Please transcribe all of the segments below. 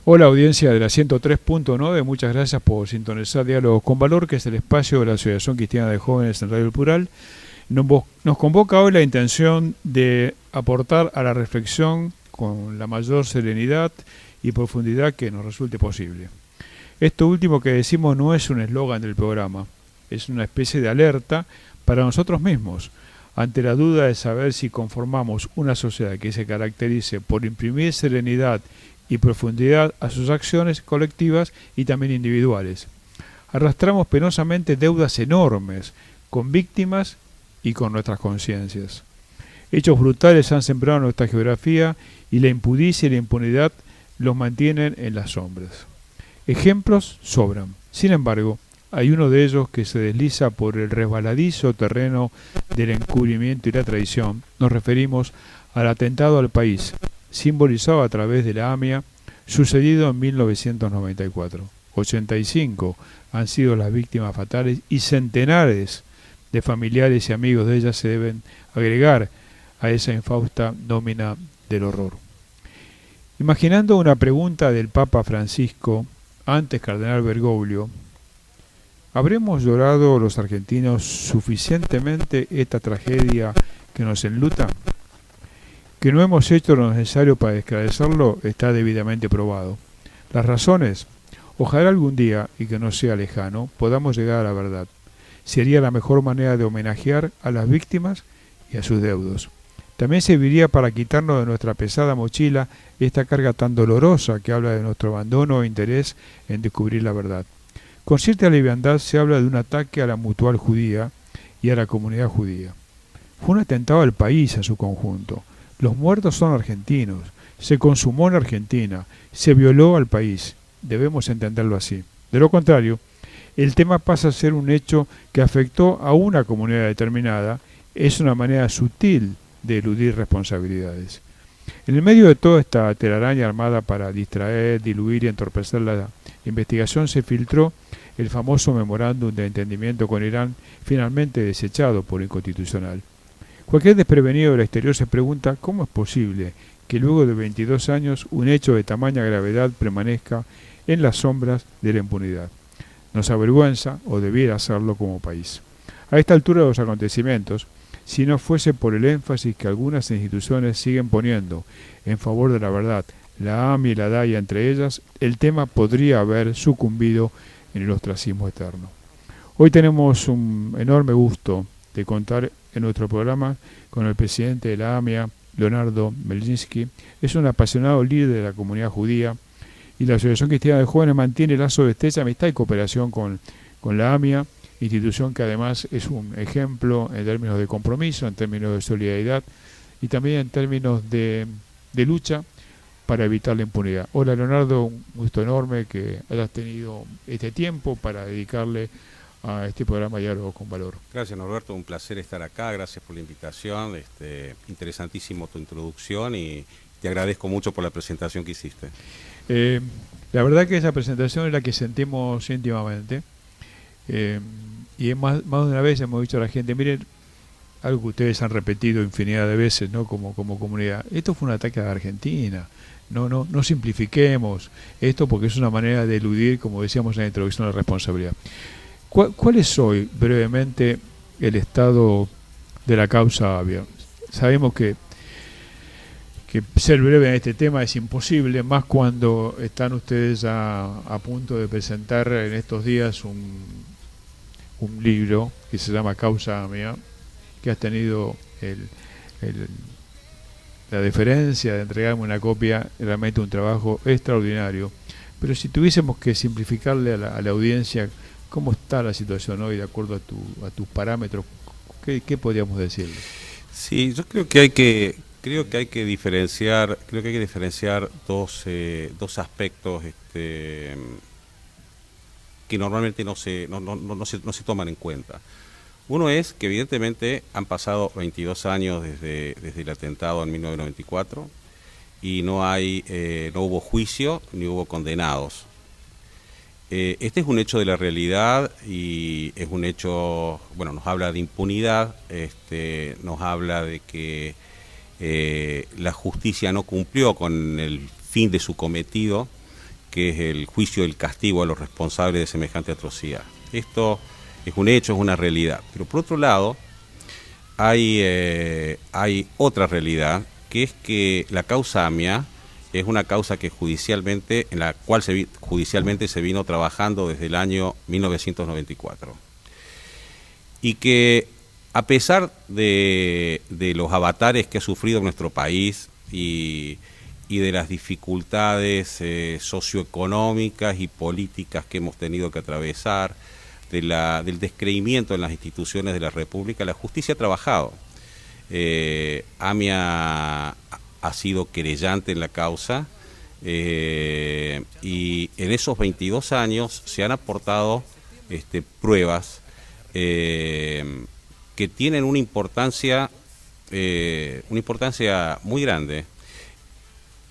Hola audiencia de la 103.9, muchas gracias por sintonizar Diálogos con Valor, que es el espacio de la Asociación Cristiana de Jóvenes en Radio El Plural. Nos convoca hoy la intención de aportar a la reflexión con la mayor serenidad y profundidad que nos resulte posible. Esto último que decimos no es un eslogan del programa, es una especie de alerta para nosotros mismos, ante la duda de saber si conformamos una sociedad que se caracterice por imprimir serenidad y profundidad a sus acciones colectivas y también individuales. Arrastramos penosamente deudas enormes con víctimas y con nuestras conciencias. Hechos brutales han sembrado nuestra geografía y la impudicia y la impunidad los mantienen en las sombras. Ejemplos sobran. Sin embargo, hay uno de ellos que se desliza por el resbaladizo terreno del encubrimiento y la traición. Nos referimos al atentado al país, simbolizado a través de la AMIA, sucedido en 1994. 85 han sido las víctimas fatales y centenares de familiares y amigos de ellas se deben agregar a esa infausta nómina del horror. Imaginando una pregunta del Papa Francisco, antes cardenal Bergoglio, ¿habremos llorado los argentinos suficientemente esta tragedia que nos enluta? Que no hemos hecho lo necesario para esclarecerlo está debidamente probado. Las razones, ojalá algún día, y que no sea lejano, podamos llegar a la verdad. Sería la mejor manera de homenajear a las víctimas y a sus deudos. También serviría para quitarnos de nuestra pesada mochila esta carga tan dolorosa que habla de nuestro abandono e interés en descubrir la verdad. Con cierta liviandad se habla de un ataque a la mutual judía y a la comunidad judía. Fue un atentado al país a su conjunto. Los muertos son argentinos, se consumó en Argentina, se violó al país. Debemos entenderlo así. De lo contrario, el tema pasa a ser un hecho que afectó a una comunidad determinada. Es una manera sutil de eludir responsabilidades. En el medio de toda esta telaraña armada para distraer, diluir y entorpecer la investigación se filtró el famoso memorándum de entendimiento con Irán, finalmente desechado por inconstitucional. Cualquier desprevenido del exterior se pregunta cómo es posible que luego de 22 años un hecho de tamaña gravedad permanezca en las sombras de la impunidad. Nos avergüenza, o debiera hacerlo como país. A esta altura de los acontecimientos, si no fuese por el énfasis que algunas instituciones siguen poniendo en favor de la verdad, la AMI y la DAIA entre ellas, el tema podría haber sucumbido en el ostracismo eterno. Hoy tenemos un enorme gusto de contar en nuestro programa con el presidente de la AMIA, Leonardo Melzinski. Es un apasionado líder de la comunidad judía y la Asociación Cristiana de Jóvenes mantiene lazos de estrecha amistad y cooperación con la AMIA, institución que además es un ejemplo en términos de compromiso, en términos de solidaridad y también en términos de lucha para evitar la impunidad. Hola Leonardo, un gusto enorme que hayas tenido este tiempo para dedicarle a este programa Diálogos con Valor. Gracias Norberto, un placer estar acá, gracias por la invitación, interesantísimo tu introducción y te agradezco mucho por la presentación que hiciste. La verdad que esa presentación es la que sentimos íntimamente y más de una vez hemos dicho a la gente, miren, algo que ustedes han repetido infinidad de veces, ¿no? como comunidad, esto fue un ataque a la Argentina. No simplifiquemos esto porque es una manera de eludir, como decíamos en la introducción, la responsabilidad. ¿Cuál es hoy, brevemente, el estado de la causa Avia? Sabemos que ser breve en este tema es imposible, más cuando están ustedes a punto de presentar en estos días un libro que se llama Causa Avia, que has tenido la deferencia de entregarme una copia, realmente un trabajo extraordinario. Pero si tuviésemos que simplificarle a la audiencia cómo está la situación hoy de acuerdo a tus parámetros, ¿qué podríamos decirle? Sí, yo creo que hay que diferenciar dos aspectos que normalmente no se toman en cuenta. Uno es que evidentemente han pasado 22 años desde el atentado en 1994 y no hubo juicio ni hubo condenados. Este es un hecho de la realidad y es un hecho, bueno, nos habla de impunidad, nos habla de que la justicia no cumplió con el fin de su cometido que es el juicio y el castigo a los responsables de semejante atrocidad. Esto es un hecho, es una realidad. Pero por otro lado, hay otra realidad, que es que la causa AMIA es una causa que en la cual judicialmente se vino trabajando desde el año 1994. Y que a pesar de los avatares que ha sufrido nuestro país y de las dificultades socioeconómicas y políticas que hemos tenido que atravesar, del descreimiento en las instituciones de la República, la justicia ha trabajado. AMIA ha sido querellante en la causa y en esos 22 años se han aportado pruebas que tienen una importancia muy grande.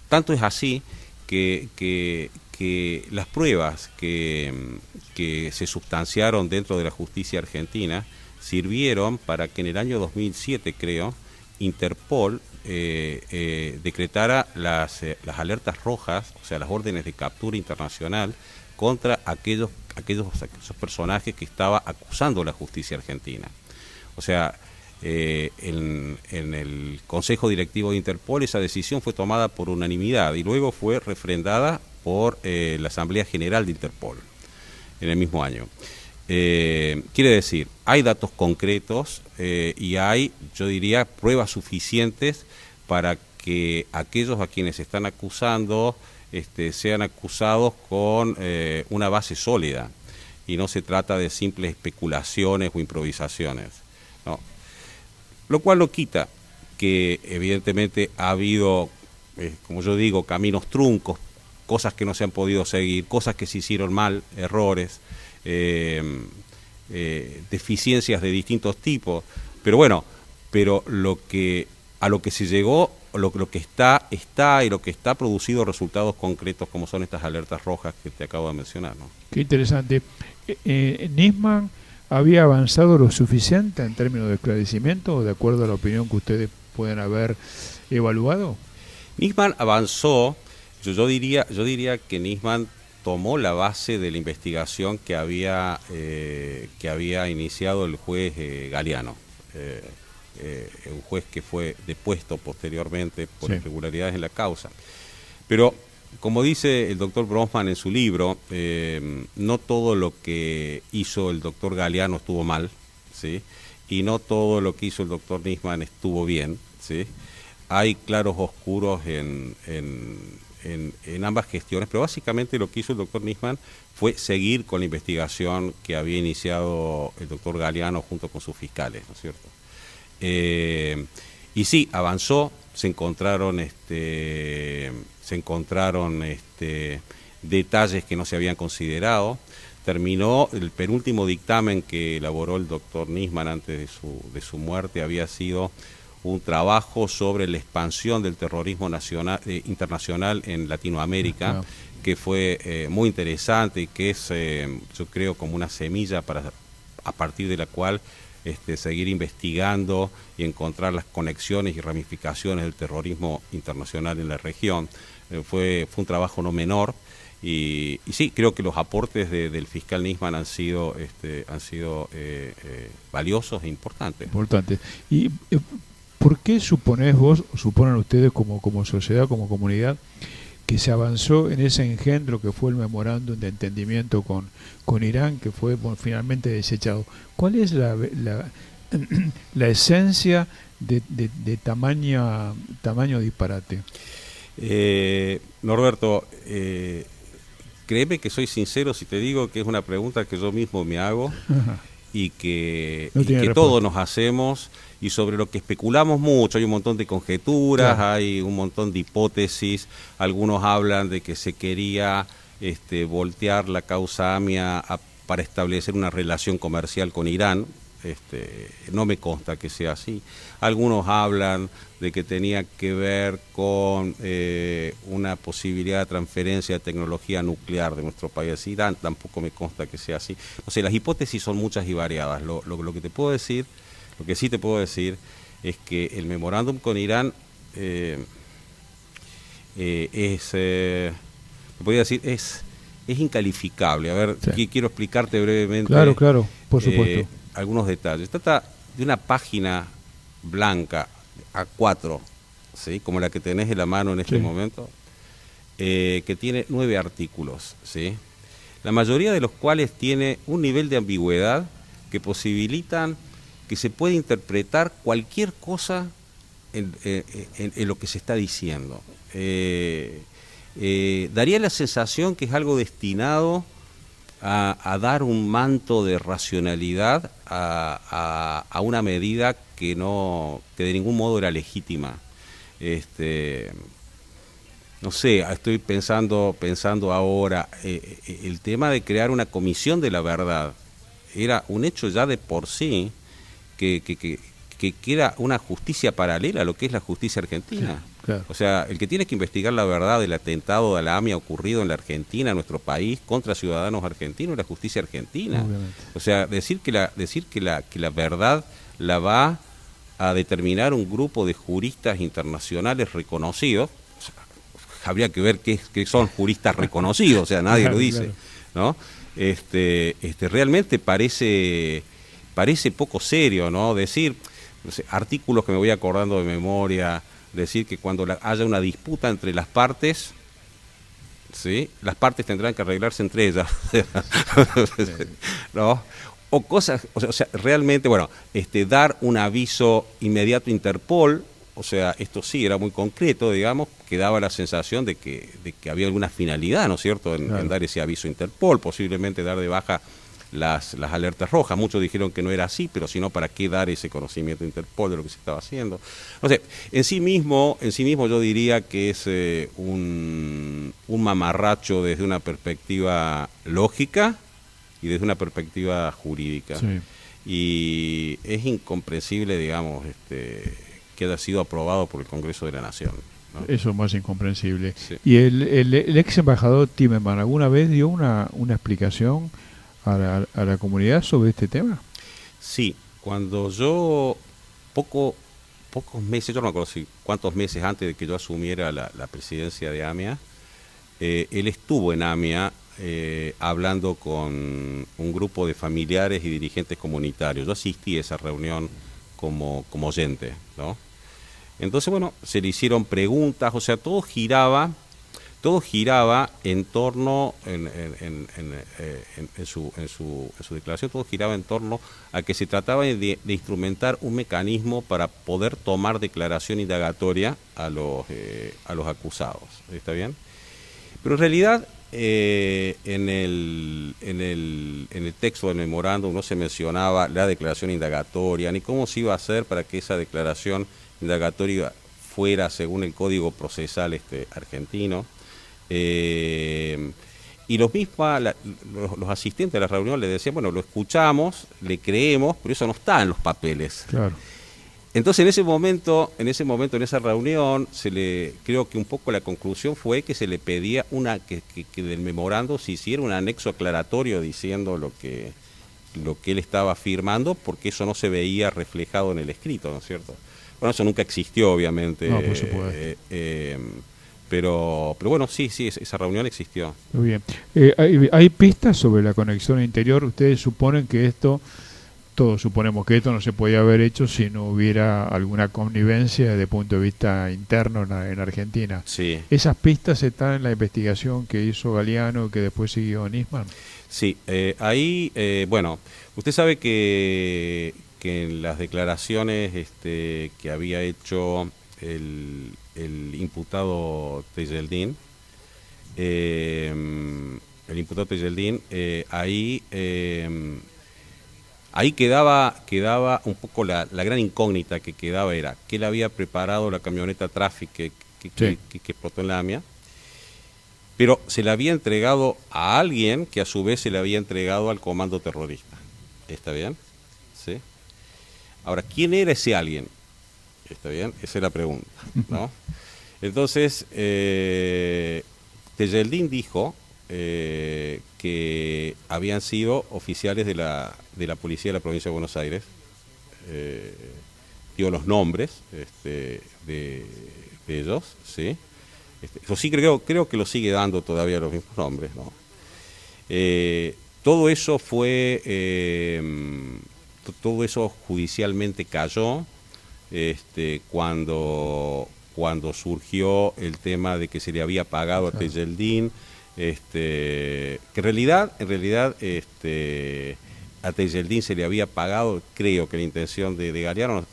Tanto es así que las pruebas que se sustanciaron dentro de la justicia argentina sirvieron para que en el año 2007, creo, Interpol decretara las alertas rojas, o sea, las órdenes de captura internacional contra aquellos personajes que estaba acusando la justicia argentina. O sea, en el Consejo Directivo de Interpol esa decisión fue tomada por unanimidad y luego fue refrendada por la Asamblea General de Interpol en el mismo año. Quiere decir, hay datos concretos y hay, yo diría, pruebas suficientes para que aquellos a quienes se están acusando sean acusados con una base sólida y no se trata de simples especulaciones o improvisaciones, ¿no? Lo cual no quita que evidentemente ha habido, como yo digo, caminos truncos, cosas que no se han podido seguir, cosas que se hicieron mal, errores, deficiencias de distintos tipos, pero bueno, a lo que se llegó, lo que está y lo que está producido resultados concretos como son estas alertas rojas que te acabo de mencionar, ¿no? Qué interesante. Nisman había avanzado lo suficiente en términos de esclarecimiento, de acuerdo a la opinión que ustedes pueden haber evaluado. Nisman avanzó, yo diría que Nisman tomó la base de la investigación que había iniciado el juez Galeano, un juez que fue depuesto posteriormente por irregularidades en la causa. Pero, como dice el doctor Bronsman en su libro, no todo lo que hizo el doctor Galeano estuvo mal, ¿sí? Y no todo lo que hizo el doctor Nisman estuvo bien, ¿sí? Hay claros oscuros en ambas gestiones, pero básicamente lo que hizo el doctor Nisman fue seguir con la investigación que había iniciado el doctor Galeano junto con sus fiscales, ¿no es cierto? Y sí, avanzó, se encontraron detalles que no se habían considerado. Terminó el penúltimo dictamen que elaboró el doctor Nisman antes de su muerte, había sido un trabajo sobre la expansión del terrorismo internacional en Latinoamérica, que fue muy interesante y que es, yo creo, como una semilla a partir de la cual seguir investigando y encontrar las conexiones y ramificaciones del terrorismo internacional en la región. Fue un trabajo no menor y sí, creo que los aportes del fiscal Nisman han sido valiosos e importantes. ¿Y por qué suponen ustedes como sociedad, como comunidad, que se avanzó en ese engendro que fue el memorándum de entendimiento con Irán, que fue finalmente desechado? ¿Cuál es la esencia de tamaño disparate? Norberto, créeme que soy sincero si te digo que es una pregunta que yo mismo me hago y que todos nos hacemos, y sobre lo que especulamos mucho. Hay un montón de conjeturas, hay un montón de hipótesis. Algunos hablan de que se quería voltear la causa AMIA para establecer una relación comercial con Irán. No me consta que sea así. Algunos hablan de que tenía que ver con una posibilidad de transferencia de tecnología nuclear de nuestro país a Irán. Tampoco me consta que sea así. O sea, las hipótesis son muchas y variadas. Lo que te puedo decir, lo que sí te puedo decir es que el memorándum con Irán podría decir, es incalificable. A ver, Sí. quiero explicarte brevemente Claro, por supuesto. algunos detalles. Trata de una página blanca A4, ¿sí? Como la que tenés en la mano en este Sí. momento, que tiene 9 artículos, ¿sí? La mayoría de los cuales tiene un nivel de ambigüedad que posibilitan que se pueda interpretar cualquier cosa en lo que se está diciendo. Daría la sensación que es algo destinado a dar un manto de racionalidad a una medida que de ningún modo era legítima. No sé, estoy pensando ahora, el tema de crear una comisión de la verdad era un hecho ya de por sí que era una justicia paralela a lo que es la justicia argentina. Claro. O sea, el que tiene que investigar la verdad del atentado de la AMIA ocurrido en la Argentina, en nuestro país, contra ciudadanos argentinos, es la justicia argentina. Obviamente. O sea, decir que la verdad la va a determinar un grupo de juristas internacionales reconocidos, o sea, habría que ver qué son juristas reconocidos, o sea, nadie Claro, lo dice, ¿no? Realmente parece poco serio, ¿no? Decir, no sé, artículos que me voy acordando de memoria, decir que cuando haya una disputa entre las partes, ¿sí? Las partes tendrán que arreglarse entre ellas, ¿no? O cosas, o sea, realmente, bueno, dar un aviso inmediato a Interpol, o sea, esto sí era muy concreto, digamos, que daba la sensación de que había alguna finalidad, ¿no es cierto?, en dar ese aviso a Interpol, posiblemente dar de baja las alertas rojas. Muchos dijeron que no era así, pero si no, ¿para qué dar ese conocimiento a Interpol de lo que se estaba haciendo? No sé, en sí mismo yo diría que es un mamarracho desde una perspectiva lógica y desde una perspectiva jurídica. Sí. Y es incomprensible, digamos, que haya sido aprobado por el Congreso de la Nación, ¿no? Eso es más incomprensible. Sí. ¿Y el ex embajador Timerman alguna vez dio una explicación a la comunidad sobre este tema? Sí, cuando yo, pocos meses, yo no me acuerdo si cuántos meses antes de que yo asumiera la presidencia de AMIA, él estuvo en AMIA hablando con un grupo de familiares y dirigentes comunitarios. Yo asistí a esa reunión como oyente, ¿no? Entonces, bueno, se le hicieron preguntas, o sea, todo giraba en torno, en su declaración, todo giraba en torno a que se trataba de instrumentar un mecanismo para poder tomar declaración indagatoria a los acusados. ¿Está bien? Pero en realidad, en el texto del memorándum no se mencionaba la declaración indagatoria, ni cómo se iba a hacer para que esa declaración indagatoria fuera según el Código Procesal argentino. Y los asistentes a la reunión le decían, bueno, lo escuchamos, le creemos, pero eso no está en los papeles. Claro. Entonces en ese momento, en esa reunión, creo que un poco la conclusión fue que se le pedía que del memorando se hiciera un anexo aclaratorio diciendo lo que él estaba afirmando, porque eso no se veía reflejado en el escrito, ¿no es cierto? Bueno, eso nunca existió, obviamente. No, por supuesto. Pero bueno, sí, esa reunión existió. Muy bien. ¿Hay pistas sobre la conexión interior? Ustedes suponen que todos suponemos que esto no se podía haber hecho si no hubiera alguna connivencia desde el punto de vista interno en Argentina. Sí. ¿Esas pistas están en la investigación que hizo Galeano, que después siguió Nisman? Sí, ahí, bueno, usted sabe que en las declaraciones que había hecho el imputado Tejeldín, ahí quedaba un poco la gran incógnita que quedaba era que él había preparado la camioneta Traffic que explotó en la AMIA, pero se la había entregado a alguien que a su vez se la había entregado al comando terrorista. ¿Está bien? ¿Sí? Ahora, ¿quién era ese alguien? ¿Está bien? Esa es la pregunta, ¿no? Entonces, Tejeldín dijo que habían sido oficiales de la policía de la provincia de Buenos Aires, dio los nombres de ellos, ¿sí? Eso sí creo que lo sigue dando todavía los mismos nombres, ¿no? Todo eso fue, todo eso judicialmente cayó cuando surgió el tema de que se le había pagado a Tejeldín, que en realidad a Tejeldín se le había pagado, creo que la intención de Galeano,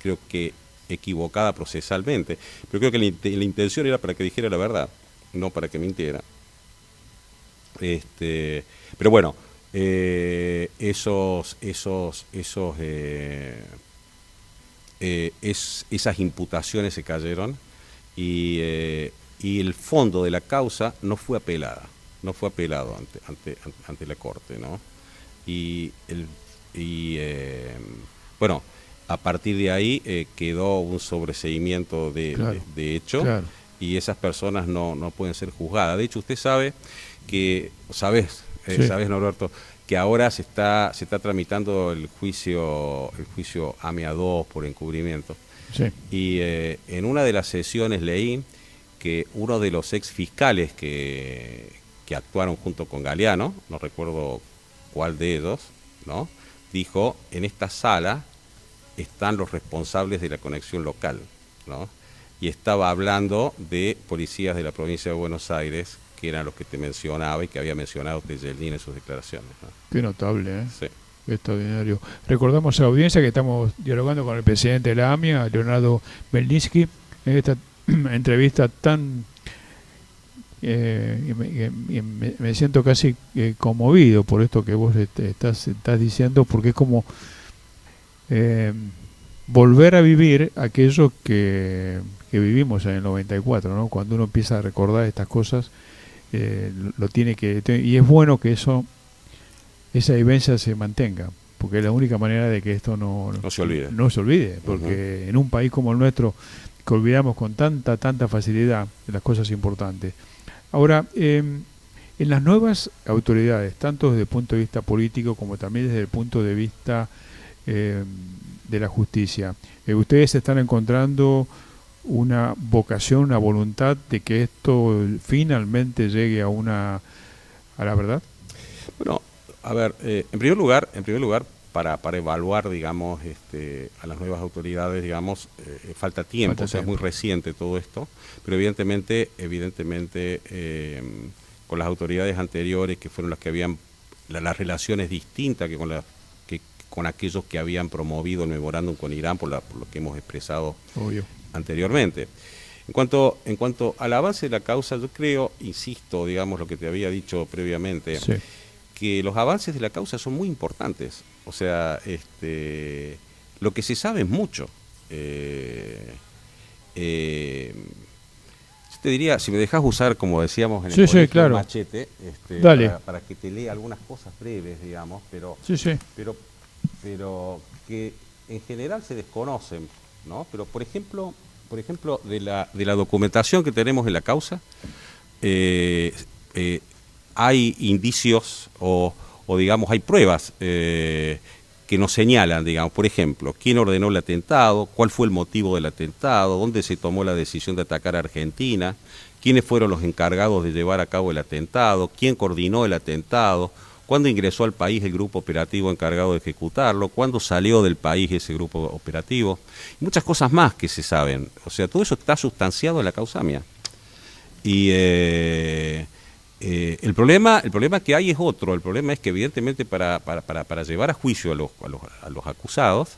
creo que equivocada procesalmente, pero creo que la intención era para que dijera la verdad, no para que mintiera. Pero bueno, esas imputaciones se cayeron y el fondo de la causa no fue apelado ante la Corte, ¿no? Bueno, a partir de ahí quedó un sobreseimiento de hecho, claro. Y esas personas no pueden ser juzgadas. De hecho, usted sabe que, sabes, Norberto, que ahora se está tramitando el juicio AMIA 2 por encubrimiento. Sí. Y en una de las sesiones leí que uno de los ex fiscales que actuaron junto con Galeano, no recuerdo cuál de ellos, ¿no?, dijo: en esta sala están los responsables de la conexión local, ¿no? Y estaba hablando de policías de la provincia de Buenos Aires, que eran los que te mencionaba y que había mencionado Tejeldín en sus declaraciones, ¿no? Qué notable, ¿eh? Sí. Extraordinario. Recordamos a la audiencia que estamos dialogando con el presidente de la AMIA, Leonardo Melnitzky, en esta entrevista tan... me siento casi conmovido por esto que vos estás diciendo, porque es como volver a vivir aquello que vivimos en el 94, ¿no? Cuando uno empieza a recordar estas cosas, lo tiene que... Y es bueno que esa vivencia se mantenga, porque es la única manera de que esto no se olvide, porque en un país como el nuestro, que olvidamos con tanta facilidad las cosas importantes. Ahora, en las nuevas autoridades, tanto desde el punto de vista político como también desde el punto de vista de la justicia, ustedes están encontrando una vocación, una voluntad de que esto finalmente llegue a la verdad. Bueno, a ver, en primer lugar, para evaluar, digamos, a las nuevas autoridades, digamos, falta tiempo, o sea, es muy reciente todo esto, pero evidentemente, con las autoridades anteriores, que fueron las que habían las relaciones distintas que con aquellos que habían promovido el memorándum con Irán, por lo que hemos expresado anteriormente. En cuanto al avance de la causa, yo creo, insisto, digamos, lo que te había dicho previamente, sí, que los avances de la causa son muy importantes. O sea, lo que se sabe es mucho. Yo te diría, si me dejas usar, como decíamos en el colegio, claro, machete, para que te lea algunas cosas breves, digamos, pero que en general se desconocen, ¿no? Pero por ejemplo, de la documentación que tenemos en la causa, hay indicios o digamos, hay pruebas que nos señalan, digamos, por ejemplo, quién ordenó el atentado, cuál fue el motivo del atentado, dónde se tomó la decisión de atacar a Argentina, quiénes fueron los encargados de llevar a cabo el atentado, quién coordinó el atentado, cuándo ingresó al país el grupo operativo encargado de ejecutarlo, cuándo salió del país ese grupo operativo, y muchas cosas más que se saben. O sea, todo eso está sustanciado en la causa AMIA. Y el problema que hay es otro. El problema es que evidentemente para llevar a juicio a los acusados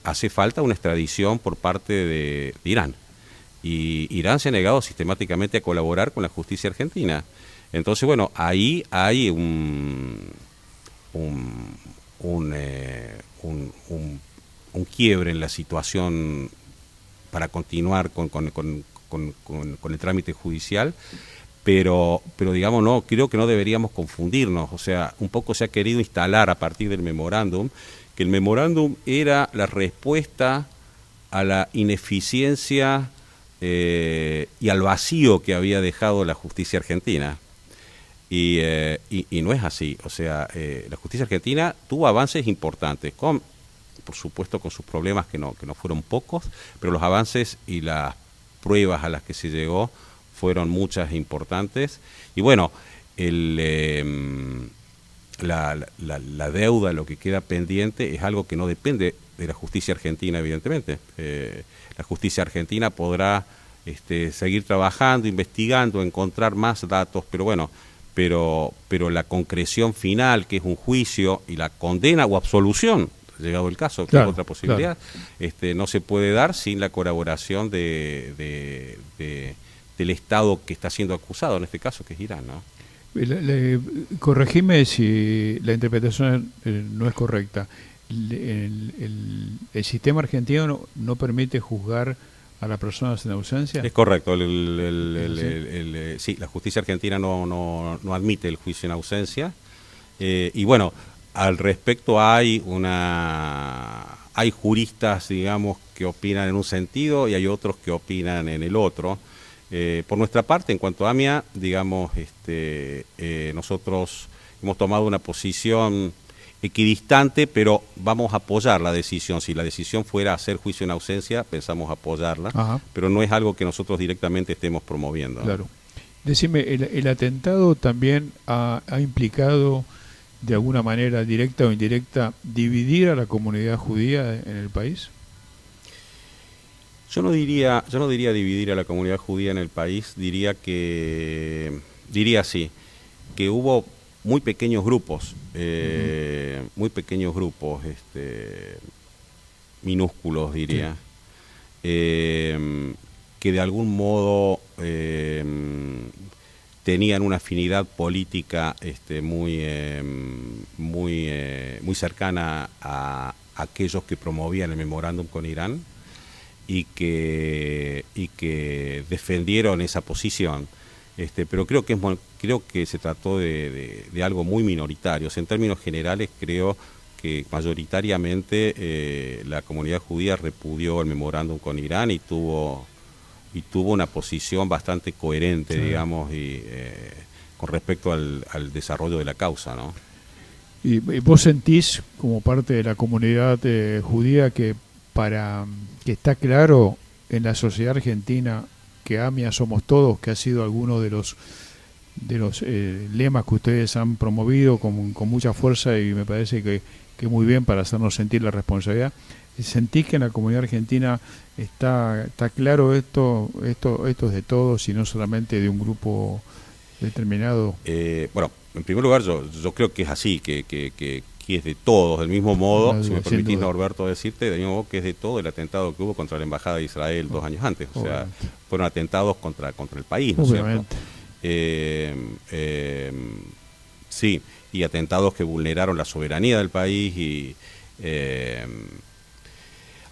hace falta una extradición por parte de Irán. Y Irán se ha negado sistemáticamente a colaborar con la justicia argentina. Entonces, bueno, ahí hay un quiebre en la situación para continuar con el trámite judicial. Pero digamos, no, creo que no deberíamos confundirnos. O sea, un poco se ha querido instalar a partir del memorándum, que el memorándum era la respuesta a la ineficiencia y al vacío que había dejado la justicia argentina. Y no es así. O sea, la justicia argentina tuvo avances importantes, por supuesto con sus problemas que no fueron pocos, pero los avances y las pruebas a las que se llegó fueron muchas e importantes. Y bueno, la deuda, lo que queda pendiente, es algo que no depende de la justicia argentina, evidentemente. La justicia argentina podrá seguir trabajando, investigando, encontrar más datos, pero bueno, pero la concreción final, que es un juicio y la condena o absolución, llegado el caso, que es otra posibilidad, no se puede dar sin la colaboración del Estado que está siendo acusado, en este caso, que es Irán, ¿no? Corregime si la interpretación no es correcta. El sistema argentino no permite juzgar a las personas en ausencia. Es correcto. Sí, la justicia argentina no admite el juicio en ausencia. Y bueno, al respecto hay juristas, digamos, que opinan en un sentido y hay otros que opinan en el otro. Por nuestra parte, en cuanto a AMIA, digamos, nosotros hemos tomado una posición equidistante, pero vamos a apoyar la decisión. Si la decisión fuera hacer juicio en ausencia, pensamos apoyarla. Ajá. Pero no es algo que nosotros directamente estemos promoviendo, ¿no? Claro. Decime, ¿el atentado también ha implicado, de alguna manera, directa o indirecta, dividir a la comunidad judía en el país? Yo no diría dividir a la comunidad judía en el país, diría así, que hubo muy pequeños grupos, minúsculos, diría, que de algún modo tenían una afinidad política muy cercana a aquellos que promovían el memorándum con Irán, y que defendieron esa posición, pero creo que se trató de algo muy minoritario. O sea, en términos generales, creo que mayoritariamente la comunidad judía repudió el memorándum con Irán y tuvo una posición bastante coherente, sí, digamos, con respecto al desarrollo de la causa, ¿no? ¿Y vos sentís, como parte de la comunidad judía, que está claro en la sociedad argentina que AMIA somos todos, que ha sido alguno de los lemas que ustedes han promovido con mucha fuerza, y me parece que muy bien para hacernos sentir la responsabilidad? ¿Sentís que en la comunidad argentina está claro esto es de todos y no solamente de un grupo determinado? Bueno, en primer lugar, yo creo que es así, que es de todos, del mismo modo, si me permitís, Norberto, decirte, del mismo modo que es de todo el atentado que hubo contra la Embajada de Israel 2 años antes. O sea, fueron atentados contra el país, ¿no es cierto? Sí, y atentados que vulneraron la soberanía del país.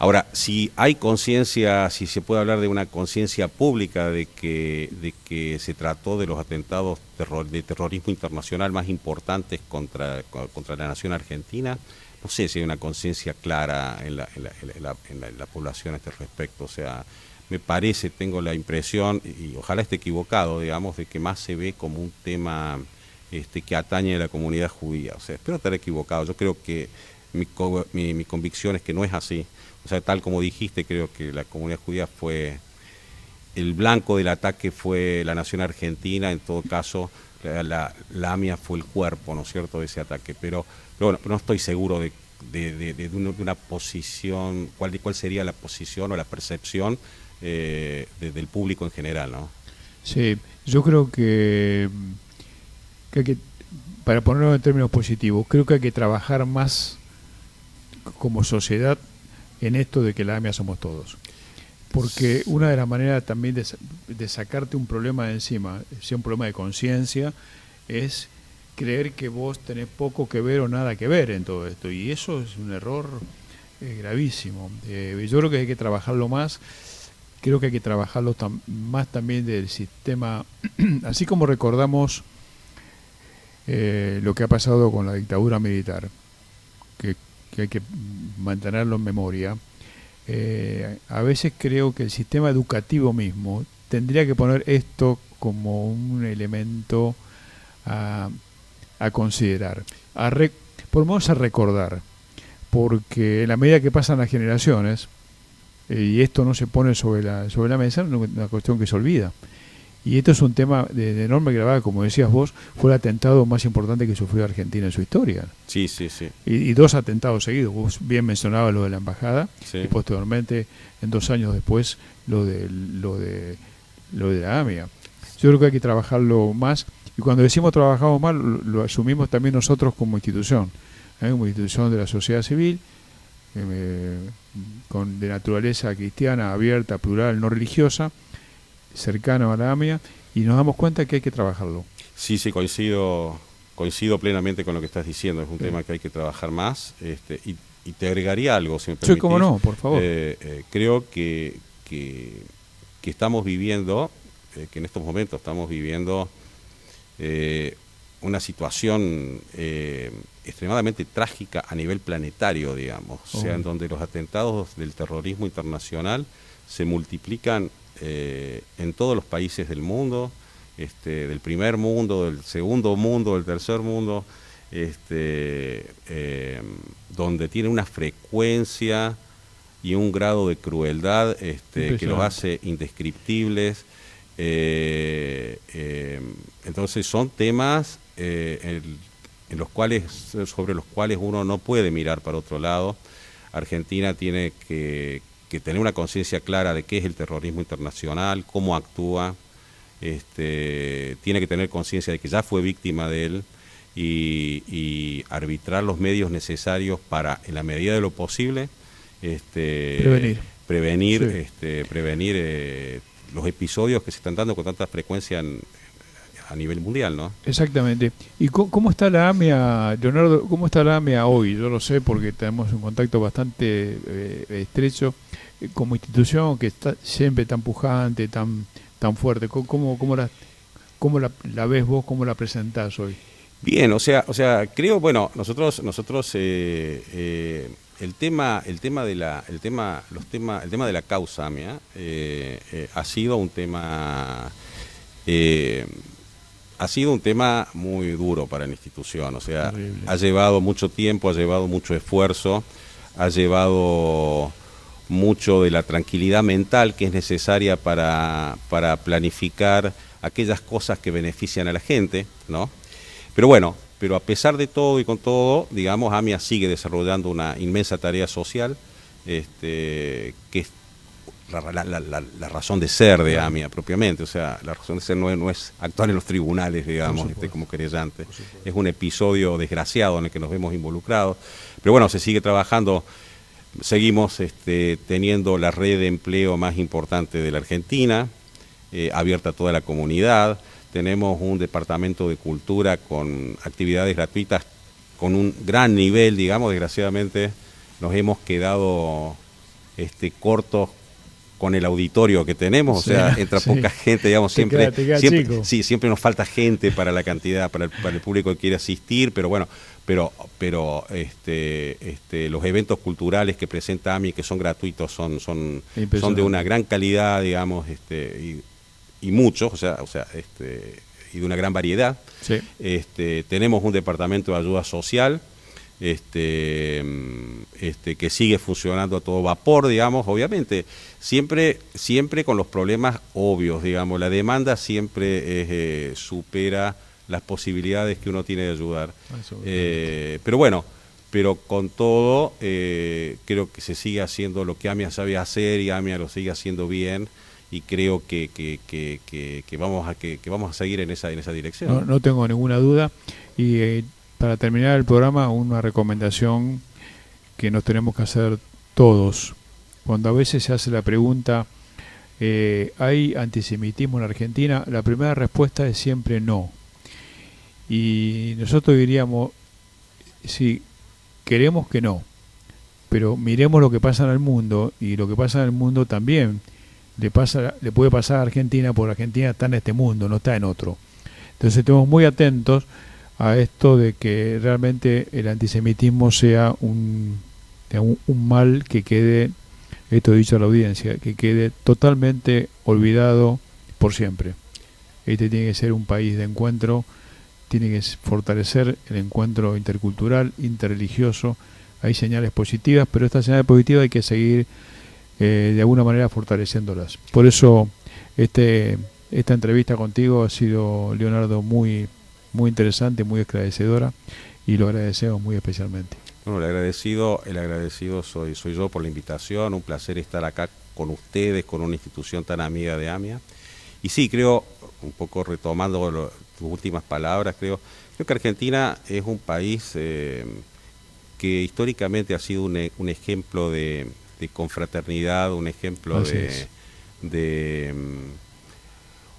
Ahora, si hay conciencia, si se puede hablar de una conciencia pública de que se trató de los atentados de terrorismo internacional más importantes contra la nación argentina, no sé si hay una conciencia clara en la población a este respecto. O sea, me parece, tengo la impresión, y ojalá esté equivocado, digamos, de que más se ve como un tema que atañe a la comunidad judía. O sea, espero estar equivocado. Yo creo que mi convicción es que no es así. O sea, tal como dijiste, creo que la comunidad judía fue el blanco del ataque, fue la nación argentina. En todo caso, la AMIA fue el cuerpo, ¿no es cierto?, de ese ataque. Pero bueno, no estoy seguro de una posición, cuál sería la posición o la percepción del público en general, ¿no? Sí, yo creo que hay que, para ponerlo en términos positivos, creo que hay que trabajar más como sociedad en esto de que la AMIA somos todos. Porque una de las maneras también de sacarte un problema de encima, sea un problema de conciencia, es creer que vos tenés poco que ver o nada que ver en todo esto. Y eso es un error gravísimo. Yo creo que hay que trabajarlo más. Creo que hay que trabajarlo más también del sistema, así como recordamos lo que ha pasado con la dictadura militar, que hay que mantenerlo en memoria. A veces creo que el sistema educativo mismo tendría que poner esto como un elemento a considerar, por lo menos a recordar, porque en la medida que pasan las generaciones, y esto no se pone sobre la mesa, es una cuestión que se olvida. Y esto es un tema de enorme gravedad, como decías vos, fue el atentado más importante que sufrió Argentina en su historia. Sí, sí, sí. Y 2 atentados seguidos. Vos bien mencionabas lo de la embajada, Sí. y posteriormente, en 2 años después, lo de la AMIA. Yo creo que hay que trabajarlo más, y cuando decimos trabajamos más, lo asumimos también nosotros como institución, como institución de la sociedad civil, de naturaleza cristiana, abierta, plural, no religiosa, cercano a la AMIA, y nos damos cuenta que hay que trabajarlo. Sí, sí, coincido plenamente con lo que estás diciendo. Es un tema que hay que trabajar más. Y te agregaría algo, si me permitís. Sí, cómo no, por favor. Creo que estamos viviendo, que en estos momentos estamos viviendo una situación extremadamente trágica a nivel planetario, digamos. O sea, en donde los atentados del terrorismo internacional se multiplican en todos los países del mundo, del primer mundo, del segundo mundo, del tercer mundo, donde tiene una frecuencia y un grado de crueldad que los hace indescriptibles. Entonces son temas sobre los cuales uno no puede mirar para otro lado. Argentina tiene que tener una conciencia clara de qué es el terrorismo internacional, cómo actúa, tiene que tener conciencia de que ya fue víctima de él y arbitrar los medios necesarios para, en la medida de lo posible, prevenir los episodios que se están dando con tanta frecuencia a nivel mundial, ¿no? Exactamente. ¿Y cómo está la AMIA, Leonardo? ¿Cómo está la AMIA hoy? Yo lo sé porque tenemos un contacto bastante estrecho como institución que está siempre tan pujante, tan fuerte. ¿Cómo la ves vos? ¿Cómo la presentás hoy? Bien, o sea, creo, bueno, nosotros el tema de la causa AMIA ha sido un tema muy duro para la institución. O sea, terrible. Ha llevado mucho tiempo, ha llevado mucho esfuerzo, ha llevado mucho de la tranquilidad mental que es necesaria para planificar aquellas cosas que benefician a la gente, ¿no? Pero a pesar de todo y con todo, digamos, AMIA sigue desarrollando una inmensa tarea social, que es la razón de ser de AMIA propiamente. O sea, la razón de ser no es actuar en los tribunales, digamos, como querellante. Es un episodio desgraciado en el que nos vemos involucrados. Pero bueno, se sigue trabajando, seguimos teniendo la red de empleo más importante de la Argentina, abierta a toda la comunidad. Tenemos un departamento de cultura con actividades gratuitas con un gran nivel, digamos. Desgraciadamente nos hemos quedado cortos con el auditorio que tenemos, o sea, entra poca gente, digamos, siempre nos falta gente para la cantidad, para el público que quiere asistir, pero bueno, pero los eventos culturales que presenta AMI, que son gratuitos, son de una gran calidad, digamos, y muchos, o sea, y de una gran variedad. Sí. Tenemos un departamento de ayuda social que sigue funcionando a todo vapor, digamos, obviamente, siempre con los problemas obvios, digamos, la demanda siempre supera las posibilidades que uno tiene de ayudar. Pero con todo, creo que se sigue haciendo lo que AMIA sabe hacer y AMIA lo sigue haciendo bien. Y creo que vamos a seguir en esa dirección. No tengo ninguna duda. Y para terminar el programa, una recomendación que nos tenemos que hacer todos. Cuando a veces se hace la pregunta, ¿hay antisemitismo en Argentina? La primera respuesta es siempre no. Y nosotros diríamos, sí, queremos que no, pero miremos lo que pasa en el mundo, y lo que pasa en el mundo también le puede pasar a Argentina, porque Argentina está en este mundo, no está en otro. Entonces estemos muy atentos a esto de que realmente el antisemitismo sea un mal que quede, esto he dicho a la audiencia, que quede totalmente olvidado por siempre. Este tiene que ser un país de encuentro, tiene que fortalecer el encuentro intercultural, interreligioso. Hay señales positivas, pero estas señales positivas hay que seguir de alguna manera fortaleciéndolas. Por eso esta entrevista contigo ha sido, Leonardo, muy interesante, muy esclarecedora, y lo agradecemos muy especialmente. Bueno, el agradecido soy yo por la invitación. Un placer estar acá con ustedes, con una institución tan amiga de AMIA. Y sí, creo, un poco retomando tus últimas palabras, creo que Argentina es un país que históricamente ha sido un ejemplo de confraternidad, un ejemplo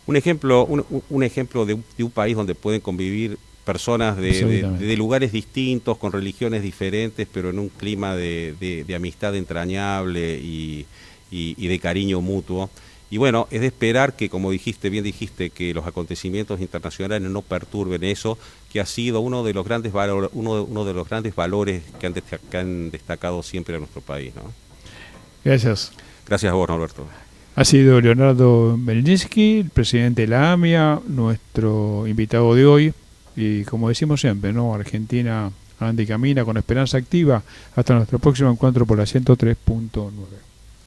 un ejemplo de un país donde pueden convivir personas de lugares distintos, con religiones diferentes, pero en un clima de amistad entrañable y de cariño mutuo. Y bueno, es de esperar que, como bien dijiste, que los acontecimientos internacionales no perturben eso, que ha sido uno de los grandes valores, uno de los grandes valores que han destacado siempre a nuestro país, ¿no? Gracias. Gracias a vos, Norberto. Ha sido Leonardo Melnitzky, presidente de la AMIA, nuestro invitado de hoy. Y como decimos siempre, ¿no? Argentina anda y camina con esperanza activa. Hasta nuestro próximo encuentro por la 103.9.